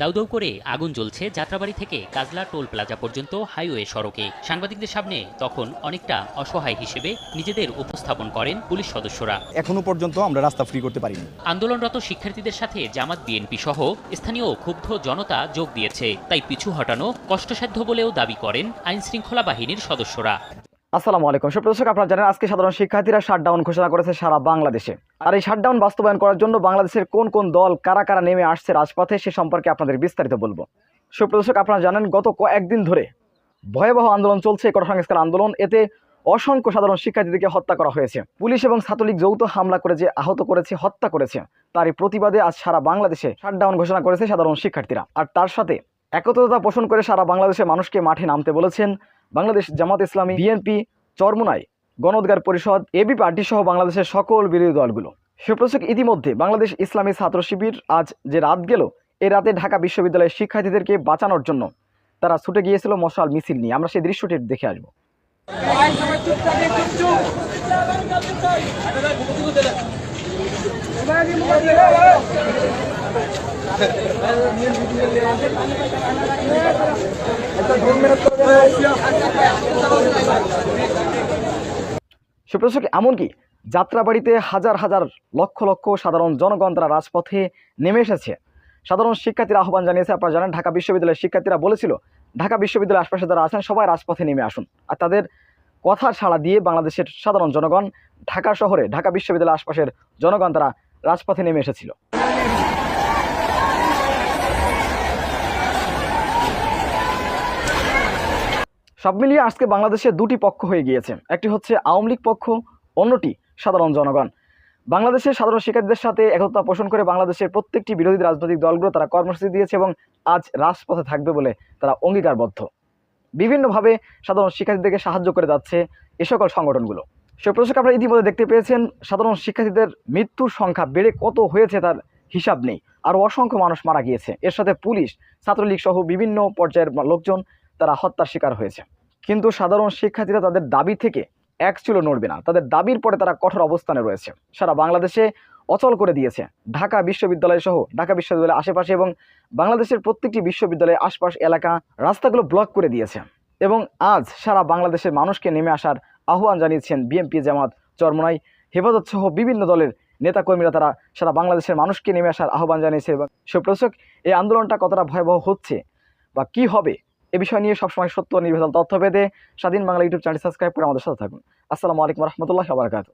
দাউ দাউ করে আগুন জ্বলছে যাত্রাবাড়ি থেকে কাজলা টোল প্লাজা পর্যন্ত হাইওয়ে সড়কে। সাংবাদিকদের সামনে তখন অনেকটা অসহায় হিসেবে নিজেদের উপস্থাপন করেন পুলিশ সদস্যরা। এখনো পর্যন্ত আমরা রাস্তা ফ্রি করতে পারিনি। আন্দোলনরত শিক্ষার্থীদের সাথে জামাত বিএনপি সহ স্থানীয় ক্ষুব্ধ জনতা যোগ দিয়েছে, তাই পিছু হটানো কষ্টসাধ্য বলেও দাবি করেন আইন শৃঙ্খলা বাহিনীর সদস্যরা। আসসালামু আলাইকুম সুপ্রিয় দর্শক, আপনারা জানেন আজকে সাধারণ শিক্ষার্থীরা শাটডাউন ঘোষণা করেছে সারা বাংলাদেশে। আর এই শাটডাউন বাস্তবায়ন করার জন্য বাংলাদেশের কোন কোন দল কারা কারা নেমে আসছে রাজপথে সে সম্পর্কে আপনাদের বিস্তারিত বলবো। সুপ্রিয় দর্শক, আপনারা জানেন গত কয়েকদিন ধরে ভয়াবহ আন্দোলন চলছে, কোটা সংস্কার আন্দোলন। এতে অসংখ্য সাধারণ শিক্ষার্থীদেরকে হত্যা করা হয়েছে। পুলিশ এবং ছাত্রলীগ যৌথ হামলা করে যে আহত করেছে, হত্যা করেছে, তারই প্রতিবাদে আজ সারা বাংলাদেশে শাটডাউন ঘোষণা করেছে সাধারণ শিক্ষার্থীরা। আর তার সাথে একত্রতা পোষণ করে সারা বাংলাদেশের মানুষকে মাঠে নামতে বলেছেন বাংলাদেশ জামাত ইসলামী, বিএনপি, চরমোনাই গণ অধিকার পরিষদ, এবি পার্টি সহ বাংলাদেশের সকল বিরোধী দলগুলো। সুপ্রদর্শক, ইতিমধ্যে বাংলাদেশ ইসলামী ছাত্র শিবির আজ যে রাত গেল, এই রাতে ঢাকা বিশ্ববিদ্যালয়ের শিক্ষার্থীদেরকে বাঁচানোর জন্য তারা ছুটে গিয়েছিল মশাল মিছিল নিয়ে। আমরা সেই দৃশ্যটি দেখে আসবো। সুপ্রদর্শক, এমনকি যাত্রাবাড়িতে হাজার হাজার লক্ষ লক্ষ সাধারণ জনগণ তারা রাজপথে নেমে এসেছে। সাধারণ শিক্ষার্থীরা আহ্বান জানিয়েছে। আপনারা জানেন ঢাকা বিশ্ববিদ্যালয়ের শিক্ষার্থীরা বলেছিল ঢাকা বিশ্ববিদ্যালয়ের আশপাশে যারা আছেন সবাই রাজপথে নেমে আসুন। আর তাদের কথা সাড়া দিয়ে বাংলাদেশের সাধারণ জনগণ, ঢাকা শহরে ঢাকা বিশ্ববিদ্যালয়ের আশপাশের জনগণ তারা রাজপথে নেমে এসেছিল। সব মিলিয়ে আজকে বাংলাদেশে দুটি পক্ষ হয়ে গিয়েছে। একটি হচ্ছে আওয়ামী লীগ পক্ষ, অন্যটি সাধারণ জনগণ। বাংলাদেশের সাধারণ শিক্ষার্থীদের সাথে একতা পোষণ করে বাংলাদেশের প্রত্যেকটি বিরোধী রাজনৈতিক দলগুলো তারা কর্মসূচি দিয়েছে এবং আজ রাজপথে থাকবে বলে তারা অঙ্গীকারবদ্ধ। বিভিন্নভাবে সাধারণ শিক্ষার্থীদেরকে সাহায্য করে যাচ্ছে এ সকল সংগঠনগুলো। সুপ্রদর্শক, আপনারা ইতিমধ্যে দেখতে পেয়েছেন সাধারণ শিক্ষার্থীদের মৃত্যুর সংখ্যা বেড়ে কত হয়েছে তার হিসাব নেই। আরও অসংখ্য মানুষ মারা গিয়েছে। এর সাথে পুলিশ, ছাত্রলীগ সহ বিভিন্ন পর্যায়ের লোকজন তারা হত্যার শিকার হয়েছে। কিন্তু সাধারণ শিক্ষার্থীরা তাদের দাবি থেকে এক চুলো নড়বে না। তাদের দাবির পরে তারা কঠোর অবস্থানে রয়েছে। সারা বাংলাদেশে অচল করে দিয়েছে ঢাকা বিশ্ববিদ্যালয় সহ ঢাকা বিশ্ববিদ্যালয়ের আশেপাশে এবং বাংলাদেশের প্রত্যেকটি বিশ্ববিদ্যালয়ের আশপাশ এলাকা রাস্তাগুলো ব্লক করে দিয়েছে। এবং আজ সারা বাংলাদেশের মানুষকে নেমে আসার আহ্বান জানিয়েছেন বিএনপি, জামাত, চরমোনাই, হেফাজত সহ বিভিন্ন দলের নেতাকর্মীরা। তারা সারা বাংলাদেশের মানুষকে নেমে আসার আহ্বান জানিয়েছে। এবং সুপ্রদর্শক, এই আন্দোলনটা কতটা ভয়াবহ হচ্ছে বা কি হবে এ বিষয় নিয়ে সবসময় সত্য নির্ভেজাল তথ্য পেতে স্বাধীন বাংলা ইউটিউব চ্যানেল সাবস্ক্রাইব করে আমাদের সাথে থাকুন। আসসালামু আলাইকুম রহমতুল্লাহি ওয়া বারাকাতুহু।